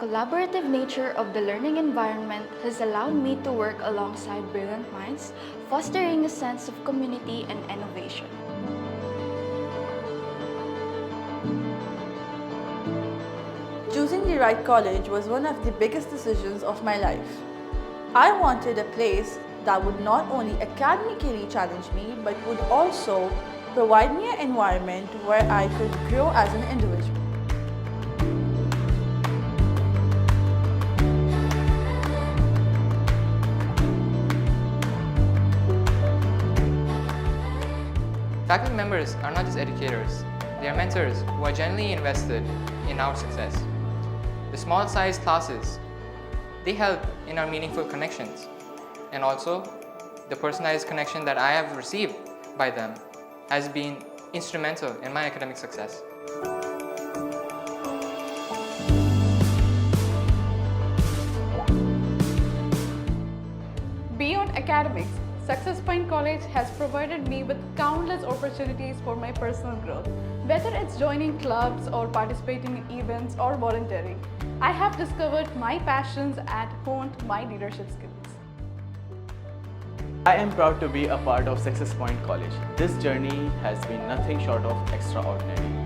collaborative nature of the learning environment has allowed me to work alongside brilliant minds, fostering a sense of community and innovation. Choosing the right college was one of the biggest decisions of my life. I wanted a place that would not only academically challenge me but would also provide me an environment where I could grow as an individual. Faculty members are not just educators, they are mentors who are genuinely invested in our success. The small-sized classes, they help in our meaningful connections, and also the personalized connection that I have received by them has been instrumental in my academic success. Beyond academics, Success Point College has provided me with countless opportunities for my personal growth. Whether it's joining clubs or participating in events or volunteering, I have discovered my passions and honed my leadership skills. I am proud to be a part of Success Point College. This journey has been nothing short of extraordinary.